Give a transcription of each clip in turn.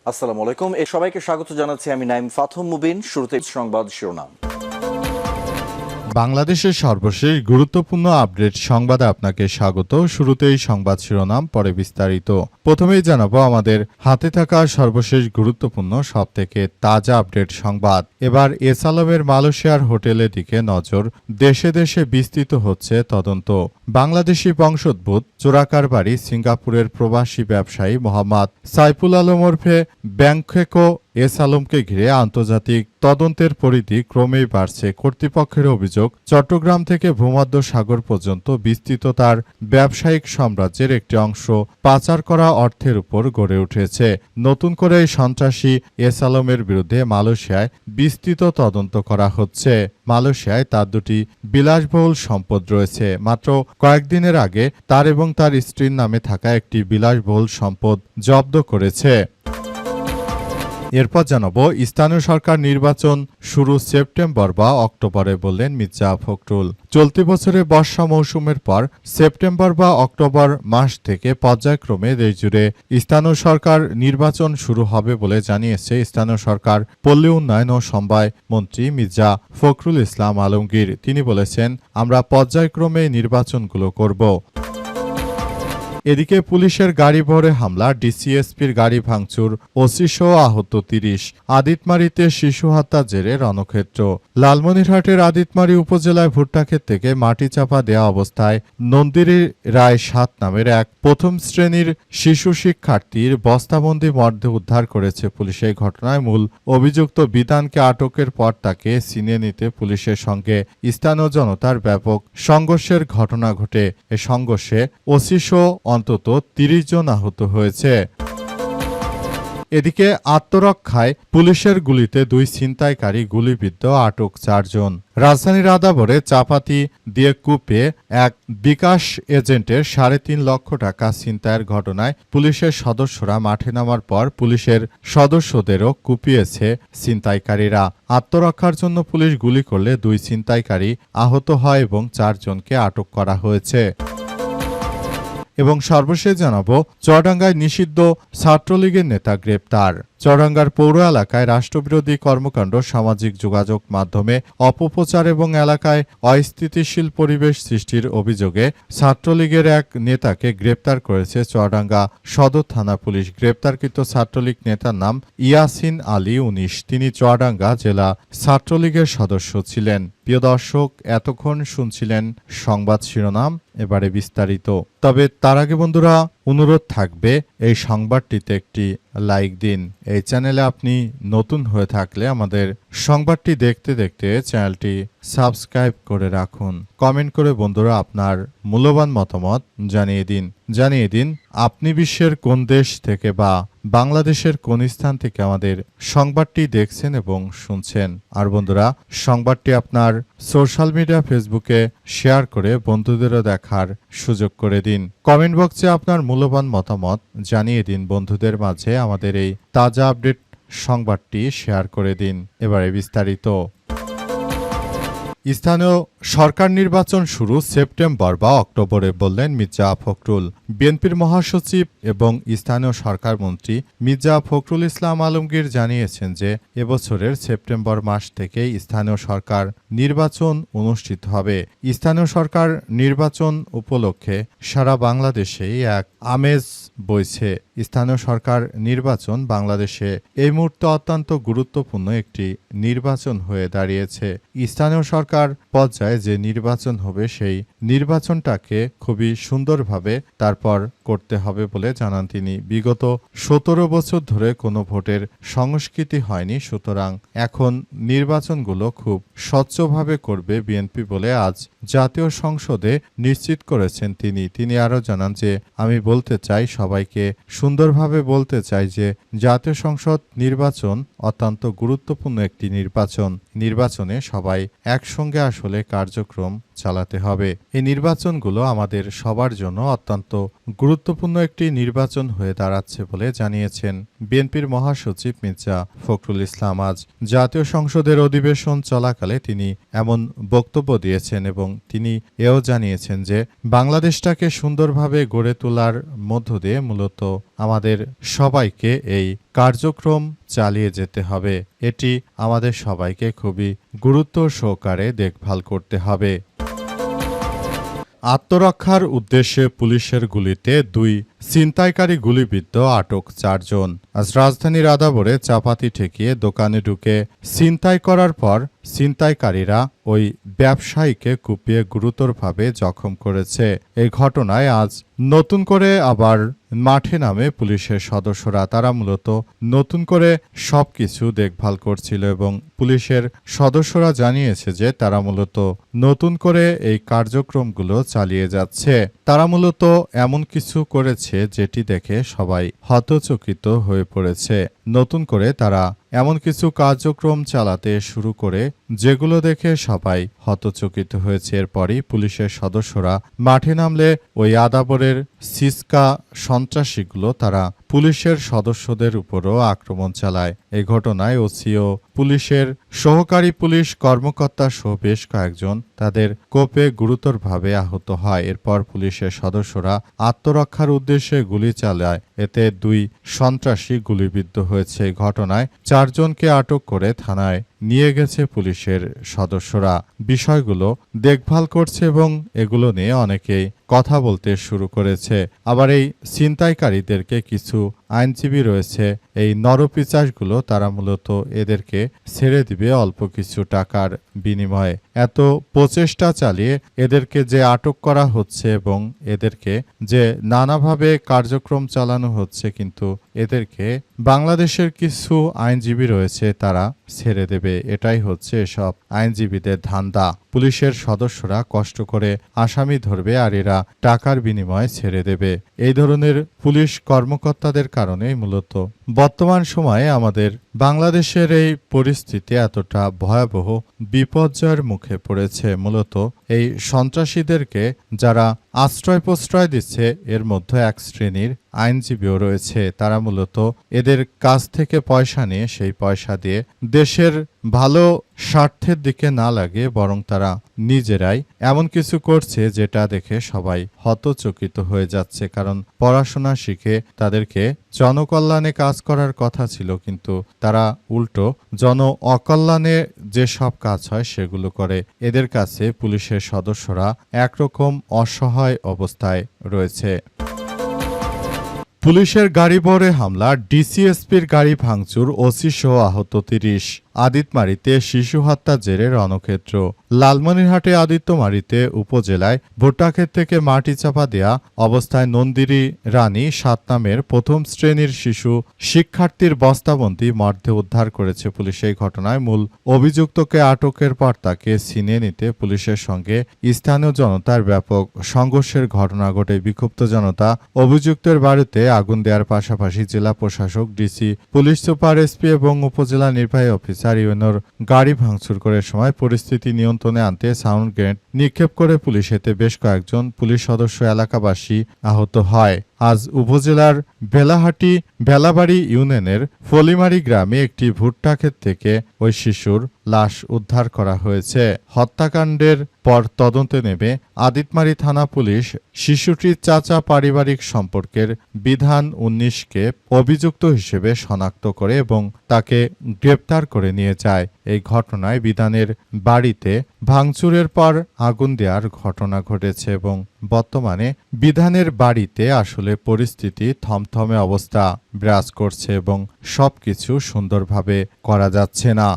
আসসালামু আলাইকুম। সবাইকে স্বাগত জানাচ্ছি আমি নাইম ফাথম মুবিন। শুরুতে সংবাদ শিরোনাম। বাংলাদেশের সর্বশেষ গুরুত্বপূর্ণ আপডেট সংবাদে আপনাকে স্বাগত। শুরুতেই সংবাদ শিরোনাম, পরে বিস্তারিত। প্রথমেই জানাবো আমাদের হাতে থাকা সর্বশেষ গুরুত্বপূর্ণ সবথেকে তাজা আপডেট সংবাদ। এবার এস আলমের মালয়েশিয়ার হোটেলের দিকে নজর। দেশে দেশে বিস্তৃত হচ্ছে তদন্ত। বাংলাদেশি বংশোদ্ভূত চোরাকারবারি সিঙ্গাপুরের প্রবাসী ব্যবসায়ী মোহাম্মদ সাইফুল আলম ওরফে ব্যাংকেকো এস আলমকে ঘিরে আন্তর্জাতিক তদন্তের পরিধি ক্রমেই বাড়ছে। কর্তৃপক্ষের অভিযোগ, চট্টগ্রাম থেকে ভূমধ্য সাগর পর্যন্ত বিস্তৃত তার ব্যবসায়িক সাম্রাজ্যের একটি অংশ পাচার করা অর্থের উপর গড়ে উঠেছে। নতুন করে এই সন্ত্রাসী এস আলমের বিরুদ্ধে মালয়েশিয়ায় বিস্তৃত তদন্ত করা হচ্ছে। মালয়েশিয়ায় তার দুটি বিলাসবহুল সম্পদ রয়েছে। মাত্র কয়েকদিনের আগে তার এবং তার স্ত্রীর নামে থাকা একটি বিলাসবহুল সম্পদ জব্দ করেছে। এরপর জানাবো, স্থানীয় সরকার নির্বাচন শুরু সেপ্টেম্বর বা অক্টোবরে বললেন মির্জা ফখরুল। চলতি বছরে বর্ষা মৌসুমের পর সেপ্টেম্বর বা অক্টোবর মাস থেকে পর্যায়ক্রমে দেশজুড়ে স্থানীয় সরকার নির্বাচন শুরু হবে বলে জানিয়েছে স্থানীয় সরকার পল্লী উন্নয়ন ও সমবায় মন্ত্রী মির্জা ফখরুল ইসলাম আলমগীর। তিনি বলেছেন, আমরা পর্যায়ক্রমে নির্বাচনগুলো করব। এদিকে পুলিশের গাড়ি ভরে হামলা, ডিসিএসপির গাড়ি ভাঙচুর, ওসিসহ আহত ৩০। আদিতমারীতে শিশু হত্যার জেরে রণক্ষেত্র। লালমনিরহাটের আদিতমারী উপজেলায় ভুট্টাক্ষেত থেকে মাটি চাপা দেয়া অবস্থায় নন্দিনী রায় ৭ নামের এক প্রথম শ্রেণীর শিশু শিক্ষার্থীর বস্তাবন্দি মর্ধে উদ্ধার করেছে পুলিশ। এই ঘটনায় মূল অভিযুক্ত বিধানকে আটকের পর তাকে ছিনিয়ে নিতে পুলিশের সঙ্গে স্থানীয় জনতার ব্যাপক সংঘর্ষের ঘটনা ঘটে। এ সংঘর্ষে ওসিসহ অন্তত ৩০ জন আহত হয়েছে। এদিকে আত্মরক্ষায় পুলিশের গুলিতে ২ ছিনতাইকারী গুলিবিদ্ধ, আটক ৪ জন। রাজধানীর আদাবরে চাপাতি দিয়ে কুপিয়ে এক বিকাশ এজেন্টের ৩.৫ লক্ষ টাকা ছিনতাইয়ের ঘটনায় পুলিশের সদস্যরা মাঠে নামার পর পুলিশের সদস্যদেরও কুপিয়েছে ছিনতাইকারীরা। আত্মরক্ষার জন্য পুলিশ গুলি করলে ২ ছিনতাইকারী আহত হয় এবং ৪ জনকে আটক করা হয়েছে। এবং সর্বশেষ জানাবো, চুয়াডাঙ্গায় নিষিদ্ধ ছাত্রলীগের নেতা গ্রেপ্তার। চুয়াডাঙ্গার পৌর এলাকায় রাষ্ট্রবিরোধী কর্মকাণ্ড, সামাজিক যোগাযোগ মাধ্যমে অপপ্রচার এবং এলাকায় অস্থিতিশীল পরিবেশ সৃষ্টির অভিযোগে ছাত্রলীগের এক নেতাকে গ্রেপ্তার করেছে চুয়াডাঙ্গা সদর থানা পুলিশ। গ্রেপ্তারকৃত ছাত্রলীগ নেতার নাম ইয়াসিন আলী ১৯। তিনি চুয়াডাঙ্গা জেলা ছাত্রলীগের সদস্য ছিলেন। প্রিয় দর্শক, এতক্ষণ শুনছিলেন সংবাদ শিরোনাম, এবারে বিস্তারিত। তবে তার আগে বন্ধুরা, অনুরোধ থাকবে এই সংবাদটিতে একটি লাইক দিন। এই চ্যানেলে আপনি নতুন হয়ে থাকলে আমাদের সংবাদটি দেখতে দেখতে চ্যানেলটি সাবস্ক্রাইব করে রাখুন। কমেন্ট করে বন্ধুরা আপনার মূল্যবান মতামত জানিয়ে দিন আপনি বিশ্বের কোন দেশ থেকে বা বাংলাদেশের কোন স্থান থেকে আমাদের সংবাদটি দেখছেন এবং শুনছেন। আর বন্ধুরা, সংবাদটি আপনার সোশ্যাল মিডিয়া ফেসবুকে শেয়ার করে বন্ধুদেরও দেখার সুযোগ করে দিন। কমেন্ট বক্সে আপনার মূল্যবান মতামত জানিয়ে দিন বন্ধুদের মাঝে। আমাদের এই তাজা আপডেট সংবাদটি শেয়ার করে দিন। এবারে বিস্তারিত। স্থানীয় সরকার নির্বাচন শুরু সেপ্টেম্বর বা অক্টোবরে বললেন মির্জা ফখরুল। বিএনপির মহাসচিব এবং স্থানীয় সরকার মন্ত্রী মির্জা ফখরুল ইসলাম আলমগীর জানিয়েছেন যে এবছরের সেপ্টেম্বর মাস থেকেই স্থানীয় সরকার নির্বাচন অনুষ্ঠিত হবে। স্থানীয় সরকার নির্বাচন উপলক্ষে সারা বাংলাদেশেই এক আমেজ বইছে। স্থানীয় সরকার নির্বাচন বাংলাদেশে এই মুহূর্তে অত্যন্ত গুরুত্বপূর্ণ একটি নির্বাচন হয়ে দাঁড়িয়েছে। স্থানীয় সরকার পর্যায়ে যে নির্বাচন হবে সেই নির্বাচনটাকে খুবই সুন্দরভাবে তারপর করতে হবে বলে জানান তিনি। বিগত ১৭ বছর ধরে কোনো ভোটের সংস্কৃতি হয়নি, সুতরাং এখন নির্বাচনগুলো খুব স্বচ্ছভাবে করবে বিএনপি বলে আজ জাতীয় সংসদে নিশ্চিত করেছেন তিনি আরও জানান যে, আমি বলতে চাই সবাইকে, সুন্দরভাবে বলতে চাই যে জাতীয় সংসদ নির্বাচন অত্যন্ত গুরুত্বপূর্ণ একটি নির্বাচনে সবাই একসঙ্গে আসলে কার্যক্রম চালাতে হবে। এই নির্বাচনগুলো আমাদের সবার জন্য অত্যন্ত গুরুত্বপূর্ণ একটি নির্বাচন হয়ে দাঁড়াচ্ছে বলে জানিয়েছেন বিএনপির মহাসচিব মির্জা ফখরুল ইসলাম। আজ জাতীয় সংসদের অধিবেশন চলাকালে তিনি এমন বক্তব্য দিয়েছেন এবং তিনি এও জানিয়েছেন যে বাংলাদেশটাকে সুন্দরভাবে গড়ে তোলার মধ্য দিয়ে মূলত আমাদের সবাইকে এই কার্যক্রম চালিয়ে যেতে হবে। এটি আমাদের সবাইকে খুবই গুরুত্ব সহকারে দেখভাল করতে হবে। আত্মরক্ষার উদ্দেশ্যে পুলিশের গুলিতে 2 ছিনতাইকারী গুলিবিদ্ধ, আটক 4 জন। আজ রাজধানীর আদাবরে চাপাতি ঠেকিয়ে দোকানে ঢুকে ছিনতাই করার পর ছিনতাইকারীরা ওই ব্যবসায়ীকে কুপিয়ে গুরুতরভাবে জখম করেছে। এই ঘটনায় আজ নতুন করে আবার মাঠে নামে পুলিশের সদস্যরা। তারা মূলত নতুন করে সবকিছু দেখভাল করছিল এবং পুলিশের সদস্যরা জানিয়েছে যে তারা মূলত নতুন করে এই কার্যক্রমগুলো চালিয়ে যাচ্ছে। তারা মূলত এমন কিছু করেছে যেটি দেখে সবাই হতচকিত হয়ে পড়েছে। নতুন করে তারা এমন কিছু কার্যক্রম চালাতে শুরু করে যেগুলো দেখে সবাই হতচকিত হয়েছে। এরপরই পুলিশের সদস্যরা মাঠে নামলে ওই আদাবরের সিসকা সন্ত্রাসীগুলো তারা পুলিশের সদস্যদের উপরও আক্রমণ চালায়। এই ঘটনায় ওসি ও পুলিশের সহকারী পুলিশ কর্মকর্তা সহ বেশ কয়েকজন তাদের কোপে গুরুতরভাবে আহত হয়। এরপর পুলিশের সদস্যরা আত্মরক্ষার উদ্দেশ্যে গুলি চালায়। এতে 2 সন্ত্রাসী গুলিবিদ্ধ হয়েছে। ঘটনায় 4 জনকে আটক করে থানায় নিয়ে গেছে পুলিশের সদস্যরা। বিষয়গুলো দেখভাল করছে এবং এগুলো নিয়ে অনেকেই কথা বলতে শুরু করেছে। আবার এই ছিনতাইকারীদেরকে কিছু আইনজীবী রয়েছে, এই নরপিচাসগুলো তারা মূলত এদেরকে ছেড়ে দিবে অল্প কিছু টাকার বিনিময়ে। এত প্রচেষ্টা চালিয়ে এদেরকে যে আটক করা হচ্ছে এবং এদেরকে যে নানাভাবে কার্যক্রম চালানো হচ্ছে, কিন্তু এদেরকে বাংলাদেশের কিছু আইনজীবী রয়েছে তারা ছেড়ে দেবে। এটাই হচ্ছে এসব আইনজীবীদের ধান্দা। পুলিশের সদস্যরা কষ্ট করে আসামি ধরবে আর এরা টাকার বিনিময়ে ছেড়ে দেবে। এই ধরনের পুলিশ কর্মকর্তাদের কারণেই মূলত বর্তমান সময়ে আমাদের বাংলাদেশের এই পরিস্থিতি এতটা ভয়াবহ বিপর্যয়ের মুখে পড়েছে। মূলত এই সন্ত্রাসীদেরকে যারা আশ্রয় প্রশ্রয় দিচ্ছে এর মধ্যে এক শ্রেণীর আইনজীবীও রয়েছে। তারা মূলত এদের কাছ থেকে পয়সা নিয়ে সেই পয়সা দিয়ে দেশের ভালো স্বার্থের দিকে না লাগে বরং তারা নিজেরাই এমন কিছু করছে যেটা দেখে সবাই হতচকিত হয়ে যাচ্ছে। কারণ পড়াশোনা শিখে তাদেরকে জনকল্যাণে কাজ করার কথা ছিল, কিন্তু তারা উল্টো জন অকল্যাণে যে সব কাজ হয় সেগুলো করে। এদের কাছে পুলিশের সদস্যরা একরকম অসহায় অবস্থায় রয়েছে। পুলিশের গাড়িবহরে হামলা, ডিসিএসপির গাড়ি ভাঙচুর, ওসি সহ আহত 30। আদিতমারীতে শিশু হত্যার জেরে রণক্ষেত্র। লালমনিরহাটে আদিত্যমারীতে উপজেলায় ভুট্টাক্ষেত থেকে মাটি চাপা দেয়া অবস্থায় নন্দিনী রানী 7 নামের 1ম শ্রেণীর শিশু শিক্ষার্থীর বস্তাবন্দি মর্ধে উদ্ধার করেছে পুলিশ। এই ঘটনায় মূল অভিযুক্তকে আটকের পর তাকে ছিনিয়ে নিতে পুলিশের সঙ্গে স্থানীয় জনতার ব্যাপক সংঘর্ষের ঘটনা ঘটে। বিক্ষুব্ধ জনতা অভিযুক্তের বাড়িতে আগুন দেওয়ার পাশাপাশি জেলা প্রশাসক, ডিসি, পুলিশ সুপার, এসপি এবং উপজেলা নির্বাহী অফিসার ইউনোর গাড়ি ভাঙচুর করার সময় পরিস্থিতি নিয়ন্ত্রণে আনতে সাউন্ড গ্রেনেড নিক্ষেপ করে পুলিশ। এতে বেশ কয়েকজন পুলিশ সদস্য এলাকাবাসী আহত হয়। আজ উপজেলার বেলাহাটি বেলাবাড়ি ইউনিয়নের ফলিমারি গ্রামে একটি ভুট্টা ক্ষেত থেকে ওই শিশুর লাশ উদ্ধার করা হয়েছে। হত্যাকাণ্ডের পর তদন্তে নেমে আদিতমারী থানা পুলিশ শিশুটির চাচা পারিবারিক সম্পর্কের বিধান 19কে অভিযুক্ত হিসেবে শনাক্ত করে এবং তাকে গ্রেপ্তার করে নিয়ে যায়। এই ঘটনায় বিধানের বাড়িতে ভাঙচুরের পর আগুন দেওয়ার ঘটনা ঘটেছে এবং বর্তমানে বিধানের বাড়িতে আসলে পরিস্থিতি থমথমে অবস্থা বিরাজ করছে এবং সবকিছু সুন্দরভাবে করা যাচ্ছে না।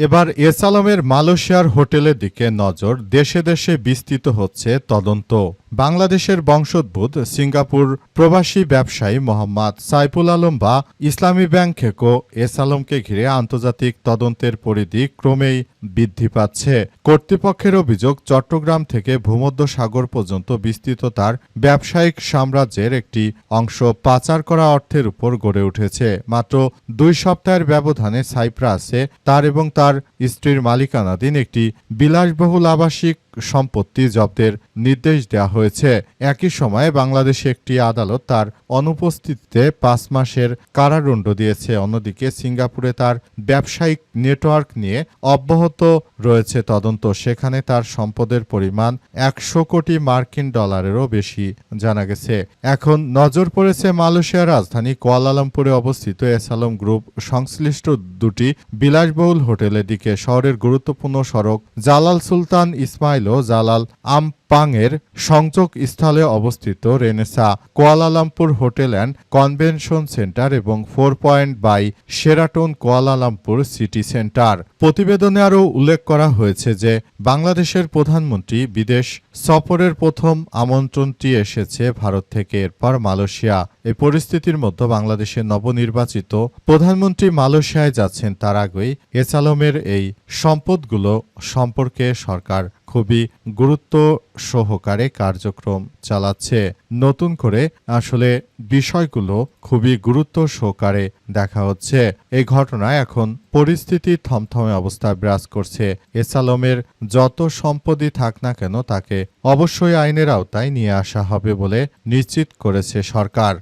এবার এস আলমের মালয়েশিয়ার হোটেলের দিকে নজর। দেশে দেশে বিস্তৃত হচ্ছে তদন্ত। বাংলাদেশের বংশোদ্ভূত সিঙ্গাপুর প্রবাসী ব্যবসায়ী মোহাম্মদ সাইফুল আলম বা ইসলামী ব্যাংক খেকো এস আলমকে ঘিরে আন্তর্জাতিক তদন্তের পরিধি ক্রমেই বৃদ্ধি পাচ্ছে। কর্তৃপক্ষের অভিযোগ, চট্টগ্রাম থেকে ভূমধ্যসাগর পর্যন্ত বিস্তৃত তার ব্যবসায়িক সাম্রাজ্যের একটি অংশ পাচার করা অর্থের উপর গড়ে উঠেছে। মাত্র 2 সপ্তাহের ব্যবধানে সাইপ্রাসে তার এবং তার স্ত্রীর মালিকানাধীন একটি বিলাসবহুল আবাসিক সম্পত্তি জব্দের নির্দেশ দেওয়া হয়েছে। একই সময়ে বাংলাদেশে একটি আদালত তার অনুপস্থিতিতে 5 মাসের কারাদণ্ড দিয়েছে। অন্যদিকে সিঙ্গাপুরে তার ব্যবসায়িক নেটওয়ার্ক নিয়ে অব্যাহত রয়েছে তদন্ত। সেখানে তার সম্পদের পরিমাণ 100 কোটি মার্কিন ডলারেরও বেশি জানা গেছে। এখন নজর পড়েছে মালয়েশিয়ার রাজধানী কুয়ালালামপুরে অবস্থিত এস আলম গ্রুপ সংশ্লিষ্ট দুটি বিলাসবহুল হোটেলের দিকে। শহরের গুরুত্বপূর্ণ সড়ক জালাল সুলতান ইসমাইল ও জালাল আমপাংয়ের সংযোগ স্থলে অবস্থিত Renaissance Kuala Lumpur hotel and convention centre এবং 4 point by Sheraton Kuala Lumpur city centre. প্রতিবেদনে আরও উল্লেখ করা হয়েছে যে বাংলাদেশের প্রধানমন্ত্রী বিদেশ সফরের প্রথম আমন্ত্রণটি এসেছে ভারত থেকে, এরপর মালয়েশিয়া। এই পরিস্থিতির মধ্যে বাংলাদেশের নবনির্বাচিত প্রধানমন্ত্রী মালয়েশিয়ায় যাচ্ছেন। তার আগেই এস আলমের এই সম্পদগুলো সম্পর্কে সরকার খুবই গুরুত্ব সহকারে কার্যক্রম চালাচ্ছে। নতুন করে আসলে বিষয়গুলো খুবই গুরুত্ব সহকারে দেখা হচ্ছে। এই ঘটনায় এখন পরিস্থিতি থমথমে অবস্থা বিরাজ করছে। এস আলমের যত সম্পদই থাক না কেন তাকে অবশ্যই আইনের আওতায় নিয়ে আসা হবে বলে নিশ্চিত করেছে সরকার।